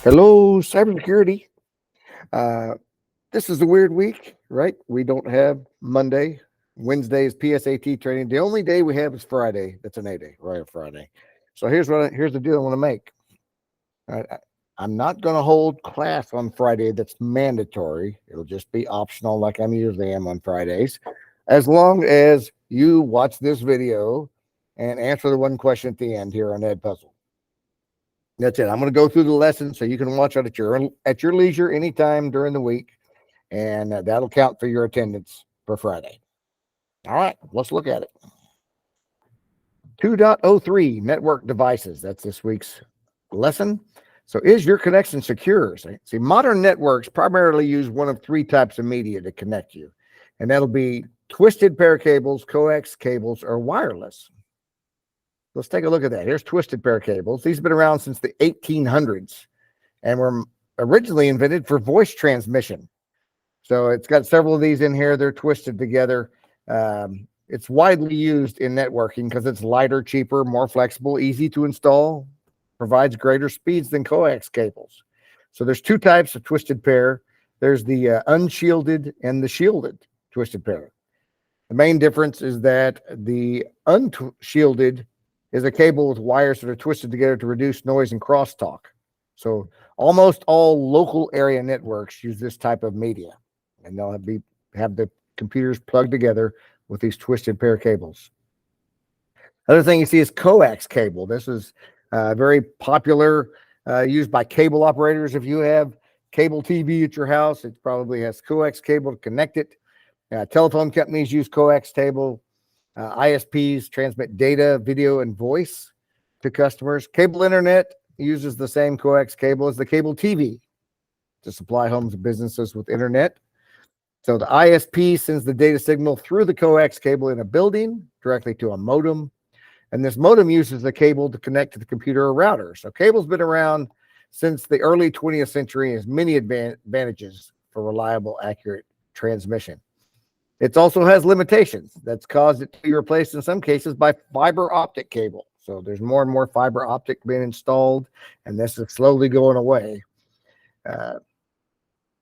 Hello, cybersecurity. This is a weird week, right? We don't have Monday. Wednesday is PSAT training. The only day we have is Friday. That's an A-day, right? Friday. So here's the deal I want to make. I'm not going to hold class on Friday that's mandatory. It'll just be optional, like I'm usually am on Fridays, as long as you watch this video and answer the one question at the end here on Ed Puzzle. That's it. I'm going to go through the lesson so you can watch it at your leisure anytime during the week, and that'll count for your attendance for Friday. All right, let's look at it. 2.03 network devices. That's this week's lesson. So is your connection secure? See, modern networks primarily use one of three types of media to connect you, and that'll be twisted pair cables, coax cables, or wireless. Let's take a look at that. Here's twisted pair cables. These have been around since the 1800s and were originally invented for voice transmission. So it's got several of these in here. They're twisted together. It's widely used in networking because it's lighter, cheaper, more flexible, easy to install, provides greater speeds than coax cables. So there's two types of twisted pair. There's the unshielded and the shielded twisted pair. The main difference is that the unshielded is a cable with wires that are twisted together to reduce noise and crosstalk. So almost all local area networks use this type of media, and they'll have the computers plugged together with these twisted pair cables. Other thing you see is coax cable. This is very popular, used by cable operators. If you have cable TV at your house, it probably has coax cable to connect it. Telephone companies use coax cable. ISPs transmit data, video, and voice to customers. Cable internet uses the same coax cable as the cable TV to supply homes and businesses with internet. So the ISP sends the data signal through the coax cable in a building directly to a modem. And this modem uses the cable to connect to the computer or router. So cable's been around since the early 20th century and has many advantages for reliable, accurate transmission. It also has limitations that's caused it to be replaced in some cases by fiber optic cable. So there's more and more fiber optic being installed, and this is slowly going away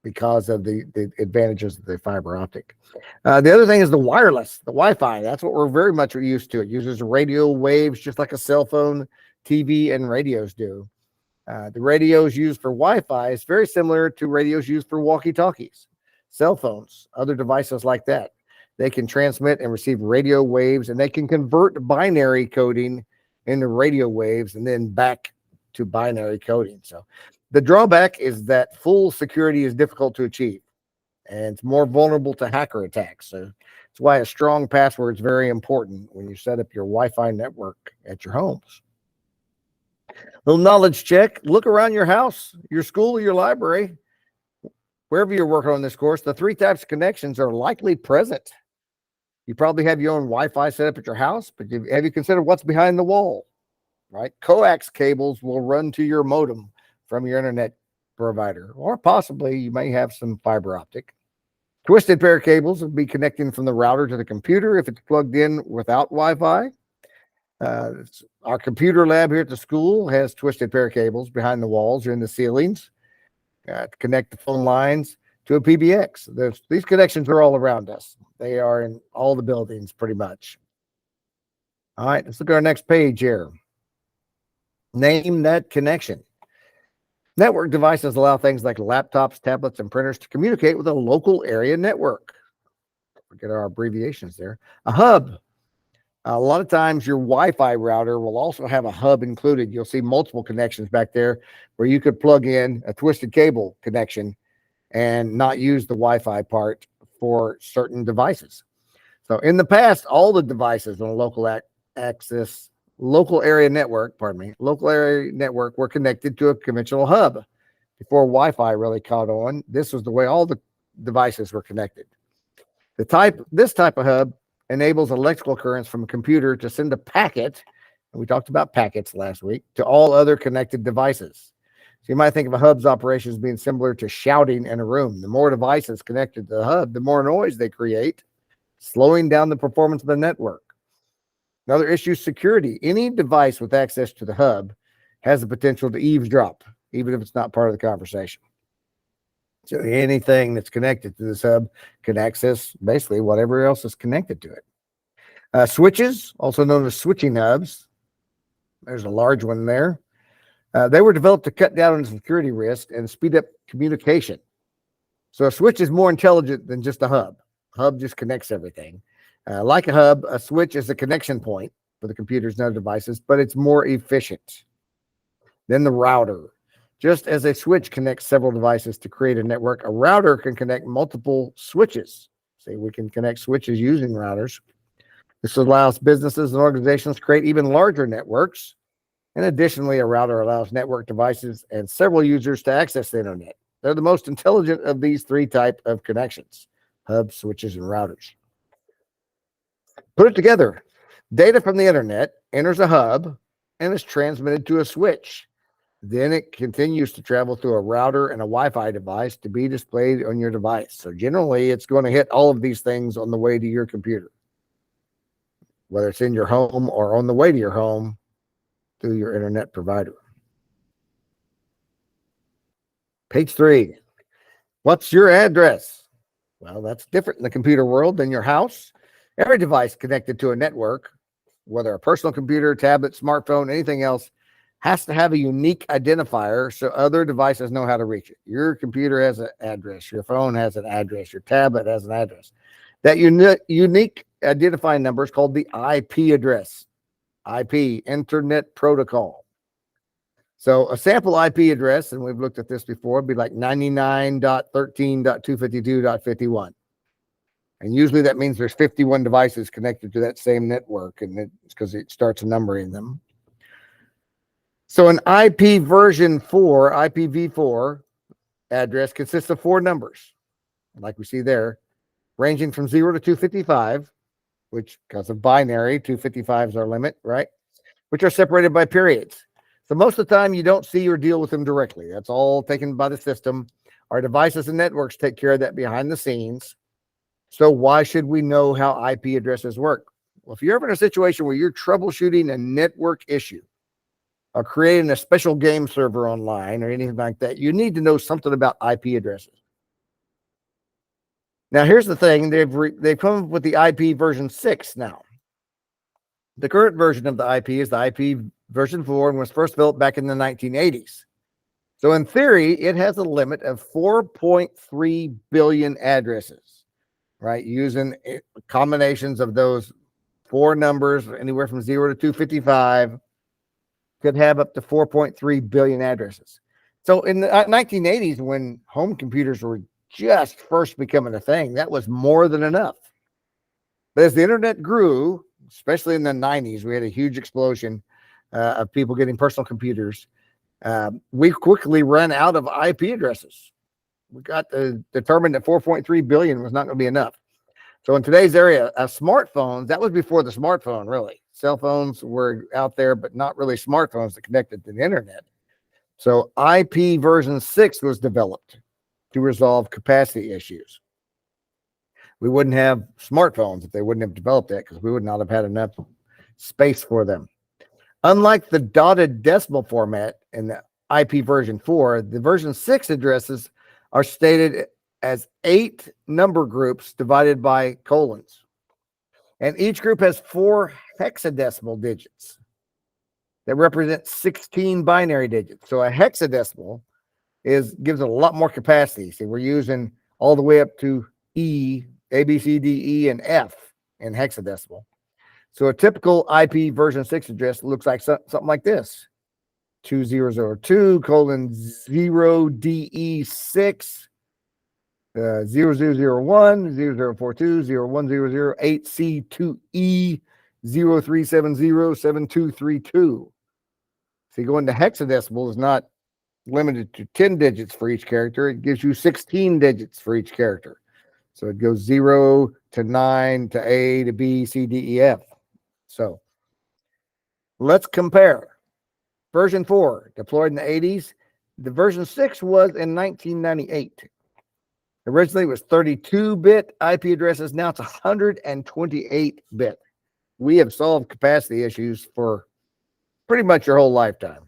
because of the advantages of the fiber optic. The other thing is the wireless, the Wi-Fi. That's what we're very much used to. It uses radio waves just like a cell phone, TV, and radios do. The radios used for Wi-Fi is very similar to radios used for walkie-talkies. Cell phones, other devices like that. They can transmit and receive radio waves, and they can convert binary coding into radio waves and then back to binary coding. So the drawback is that full security is difficult to achieve, and it's more vulnerable to hacker attacks. So that's why a strong password is very important when you set up your Wi-Fi network at your homes. Little knowledge check. Look around your house, your school, your library. Wherever you're working on this course, the three types of connections are likely present. You probably have your own Wi-Fi set up at your house, but have you considered what's behind the wall, right? Coax cables will run to your modem from your internet provider, or possibly you may have some fiber optic. Twisted pair cables will be connecting from the router to the computer if it's plugged in without Wi-Fi. Our computer lab here at the school has twisted pair cables behind the walls or in the ceilings. To connect the phone lines to a PBX. These connections are all around us. They are in all the buildings pretty much. All right, let's look at our next page here. Name that connection. Network devices allow things like laptops, tablets, and printers to communicate with a local area network. Forget our abbreviations there. A hub. A lot of times your Wi-Fi router will also have a hub included. You'll see multiple connections back there where you could plug in a twisted cable connection and not use the Wi-Fi part for certain devices. So in the past, all the devices on a local area network were connected to a conventional hub Before Wi-Fi really caught on, this was the way all the devices were connected. This type of hub enables electrical currents from a computer to send a packet, and we talked about packets last week, to all other connected devices. So you might think of a hub's operations being similar to shouting in a room. The more devices connected to the hub, the more noise they create, slowing down the performance of the network. Another issue is security. Any device with access to the hub has the potential to eavesdrop, even if it's not part of the conversation. So anything that's connected to this hub can access basically whatever else is connected to it. Switches, also known as switching hubs. There's a large one there. They were developed to cut down on security risk and speed up communication. So a switch is more intelligent than just a hub. Hub just connects everything. Like a hub, a switch is a connection point for the computers and other devices, but it's more efficient than the router. Just as a switch connects several devices to create a network, a router can connect multiple switches. See, we can connect switches using routers. This allows businesses and organizations to create even larger networks. And additionally, a router allows network devices and several users to access the internet. They're the most intelligent of these three types of connections: hubs, switches, and routers. Put it together. Data from the internet enters a hub and is transmitted to a switch. Then it continues to travel through a router and a Wi-Fi device to be displayed on your device. So generally, it's going to hit all of these things on the way to your computer, whether it's in your home or on the way to your home through your internet provider. Page 3. What's your address? Well, that's different in the computer world than your house. Every device connected to a network, whether a personal computer, tablet, smartphone, anything else, has to have a unique identifier so other devices know how to reach it. Your computer has an address. Your phone has an address. Your tablet has an address. That unique identifying number is called the IP address. IP, Internet Protocol. So a sample IP address, and we've looked at this before, would be like 99.13.252.51. And usually that means there's 51 devices connected to that same network, and it's because it starts numbering them. So an IP version 4, IPv4 address consists of 4 numbers, like we see there, ranging from 0 to 255, which, because of binary, 255 is our limit, right? Which are separated by periods. So most of the time you don't see or deal with them directly. That's all taken by the system. Our devices and networks take care of that behind the scenes. So why should we know how IP addresses work? Well, if you're ever in a situation where you're troubleshooting a network issue or creating a special game server online or anything like that, you need to know something about IP addresses. Now, here's the thing. They've come up with the IP version 6 now. The current version of the IP is the IP version 4 and was first developed back in the 1980s. So in theory, it has a limit of 4.3 billion addresses, right? Using combinations of those 4 numbers, anywhere from 0 to 255, could have up to 4.3 billion addresses. So in the 1980s, when home computers were just first becoming a thing, that was more than enough. But as the internet grew, especially in the 90s, we had a huge explosion of people getting personal computers. We quickly ran out of IP addresses. We got determined that 4.3 billion was not going to be enough. So in today's area, smartphones, that was before the smartphone, really. Cell phones were out there, but not really smartphones that connected to the internet. So IP version 6 was developed to resolve capacity issues. We wouldn't have smartphones if they wouldn't have developed that, because we would not have had enough space for them. Unlike the dotted decimal format in the IP version 4, the version 6 addresses are stated as 8 number groups divided by colons. And each group has 4 hexadecimal digits that represent 16 binary digits. So a hexadecimal gives it a lot more capacity. See, we're using all the way up to E, A, B, C, D, E, and F in hexadecimal. So a typical IP version 6 address looks like something like this: 2002:0DE6 0001 0042 0100 8C2E 0370 7232. See, going to hexadecimal is not limited to 10 digits for each character. It gives you 16 digits for each character. So it goes 0 to 9 to A to B, C, D, E, F. So let's compare. Version 4, deployed in the 80s. The version 6 was in 1998. Originally, it was 32-bit IP addresses. Now it's 128-bit. We have solved capacity issues for pretty much your whole lifetime.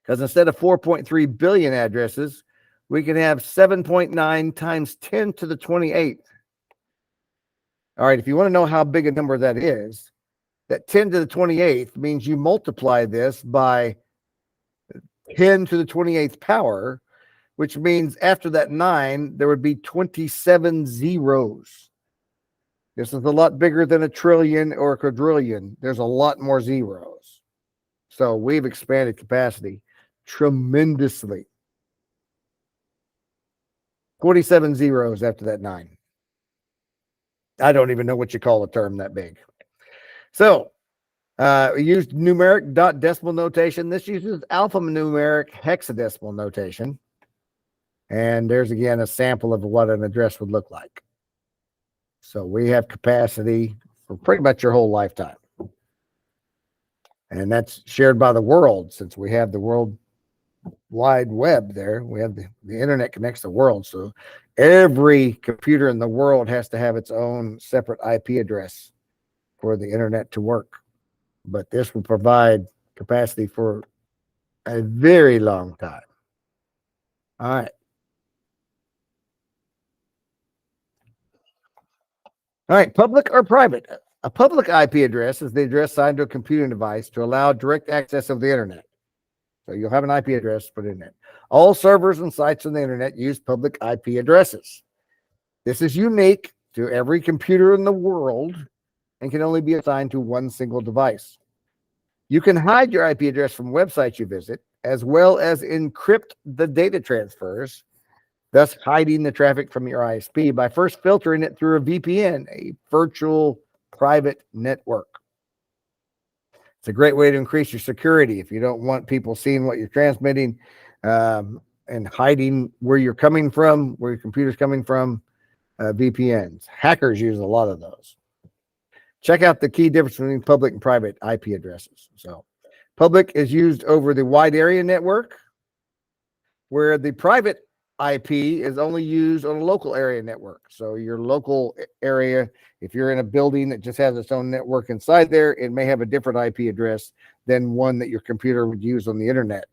Because instead of 4.3 billion addresses, we can have 7.9 times 10 to the 28th. All right, if you want to know how big a number that is, that 10 to the 28th means you multiply this by 10 to the 28th power, which means after that 9, there would be 27 zeros. This is a lot bigger than a trillion or a quadrillion. There's a lot more zeros. So we've expanded capacity tremendously. 27 zeros after that 9. I don't even know what you call a term that big. So we used numeric dot decimal notation. This uses alphanumeric hexadecimal notation. And there's again a sample of what an address would look like. So we have capacity for pretty much your whole lifetime. And that's shared by the world, since we have the World Wide Web there. We have the internet connects the world. So every computer in the world has to have its own separate IP address for the internet to work. But this will provide capacity for a very long time. All right. All right, public or private? A public IP address is the address assigned to a computing device to allow direct access of the internet. So you'll have an IP address put in it. All servers and sites on the internet use public IP addresses. This is unique to every computer in the world and can only be assigned to one single device. You can hide your IP address from websites you visit, as well as encrypt the data transfers, thus hiding the traffic from your ISP by first filtering it through a VPN, a virtual private network. It's a great way to increase your security if you don't want people seeing what you're transmitting and hiding where you're coming from, where your computer's coming from. VPNs. Hackers use a lot of those. Check out the key difference between public and private IP addresses. So public is used over the wide area network, where the private IP is only used on a local area network. So your local area, if you're in a building that just has its own network inside there, it may have a different IP address than one that your computer would use on the internet,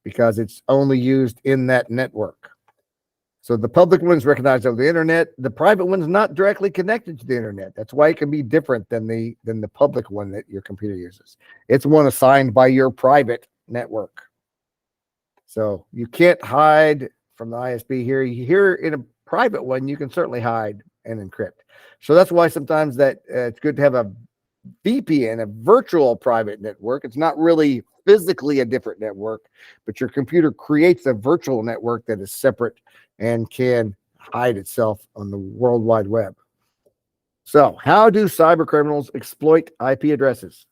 because it's only used in that network. So the public one's recognized over the internet. The private one's not directly connected to the internet. That's why it can be different than the public one that your computer uses. It's one assigned by your private network. So you can't hide from the ISP here. Here in a private one, you can certainly hide and encrypt. So that's why sometimes that it's good to have a VPN, a virtual private network. It's not really physically a different network, but your computer creates a virtual network that is separate and can hide itself on the World Wide Web. So how do cyber criminals exploit IP addresses?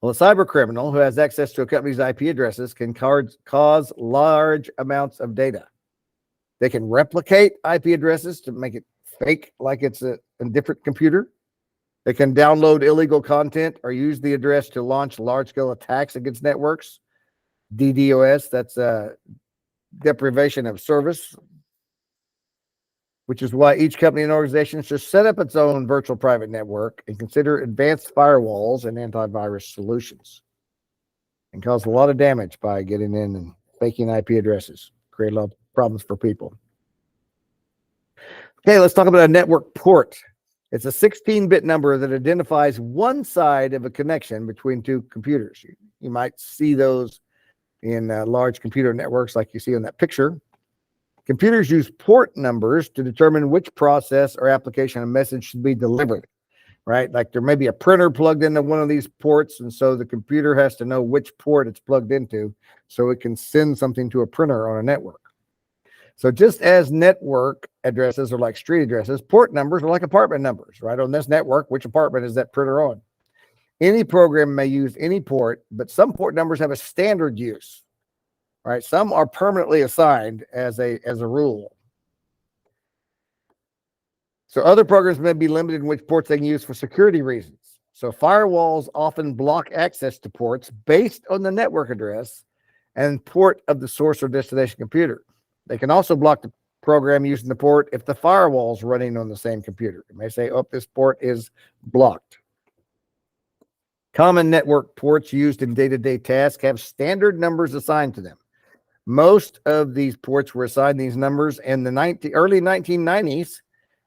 Well, a cyber criminal who has access to a company's IP addresses can cause large amounts of data. They can replicate IP addresses to make it fake like it's a different computer. They can download illegal content or use the address to launch large-scale attacks against networks. DDoS, that's deprivation of service, which is why each company and organization should set up its own virtual private network and consider advanced firewalls and antivirus solutions, and cause a lot of damage by getting in and faking IP addresses, create a lot of problems for people. Okay, let's talk about a network port. It's a 16-bit number that identifies one side of a connection between two computers. You might see those in large computer networks like you see in that picture. Computers use port numbers to determine which process or application a message should be delivered, right? Like there may be a printer plugged into one of these ports, and so the computer has to know which port it's plugged into so it can send something to a printer on a network. So just as network addresses are like street addresses, port numbers are like apartment numbers, right? On this network, which apartment is that printer on? Any program may use any port, but some port numbers have a standard use, right? Some are permanently assigned as a rule. So other programs may be limited in which ports they can use for security reasons. So firewalls often block access to ports based on the network address and port of the source or destination computer. They can also block the program using the port if the firewall is running on the same computer. It may say, oh, this port is blocked. Common network ports used in day-to-day tasks have standard numbers assigned to them. Most of these ports were assigned these numbers in the early 1990s,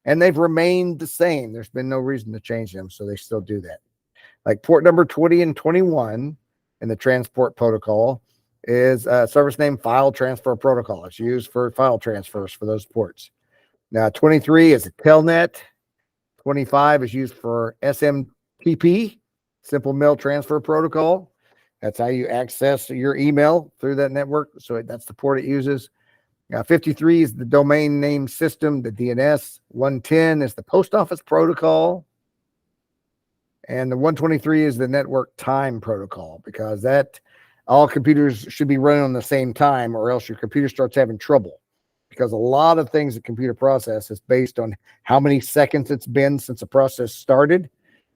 and they've remained the same. There's been no reason to change them, so they still do that. Like port number 20 and 21 in the transport protocol is a service name file transfer protocol. It's used for file transfers for those ports. Now, 23 is a telnet. 25 is used for SMTP, simple mail transfer protocol. That's how you access your email through that network. So that's the port it uses. 53 is the domain name system, the DNS. 110 is the post office protocol. And the 123 is the network time protocol, because that all computers should be running on the same time, or else your computer starts having trouble. Because a lot of things that computer process is based on how many seconds it's been since the process started.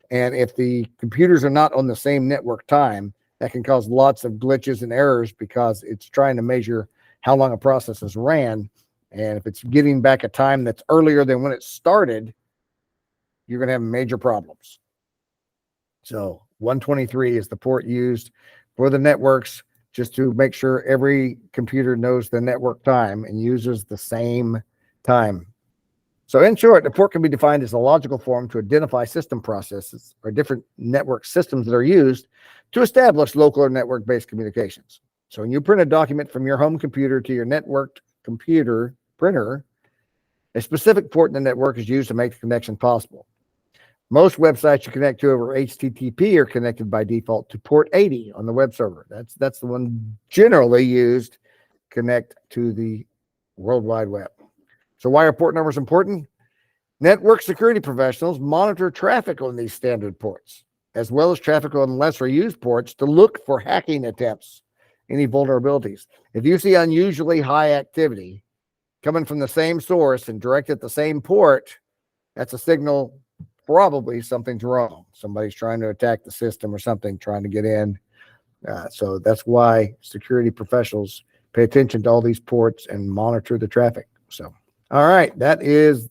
And if the computers are not on the same network time, that can cause lots of glitches and errors, because it's trying to measure how long a process has ran. And if it's getting back a time that's earlier than when it started, you're going to have major problems. So 123 is the port used for the networks, just to make sure every computer knows the network time and uses the same time. So in short, the port can be defined as a logical form to identify system processes or different network systems that are used to establish local or network-based communications. So when you print a document from your home computer to your networked computer printer, a specific port in the network is used to make the connection possible. Most websites you connect to over HTTP are connected by default to port 80 on the web server. That's the one generally used to connect to the World Wide Web. So why are port numbers important? Network security professionals monitor traffic on these standard ports, as well as traffic on lesser used ports, to look for hacking attempts, any vulnerabilities. If you see unusually high activity coming from the same source and directed at the same port, that's a signal probably something's wrong. Somebody's trying to attack the system or something, trying to get in. So that's why security professionals pay attention to all these ports and monitor the traffic. So, all right, that is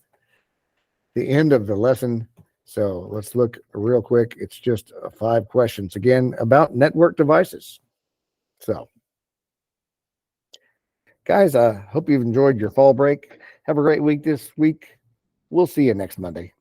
the end of the lesson. So let's look real quick. It's just 5 questions again about network devices. So, guys, I hope you've enjoyed your fall break. Have a great week this week. We'll see you next Monday.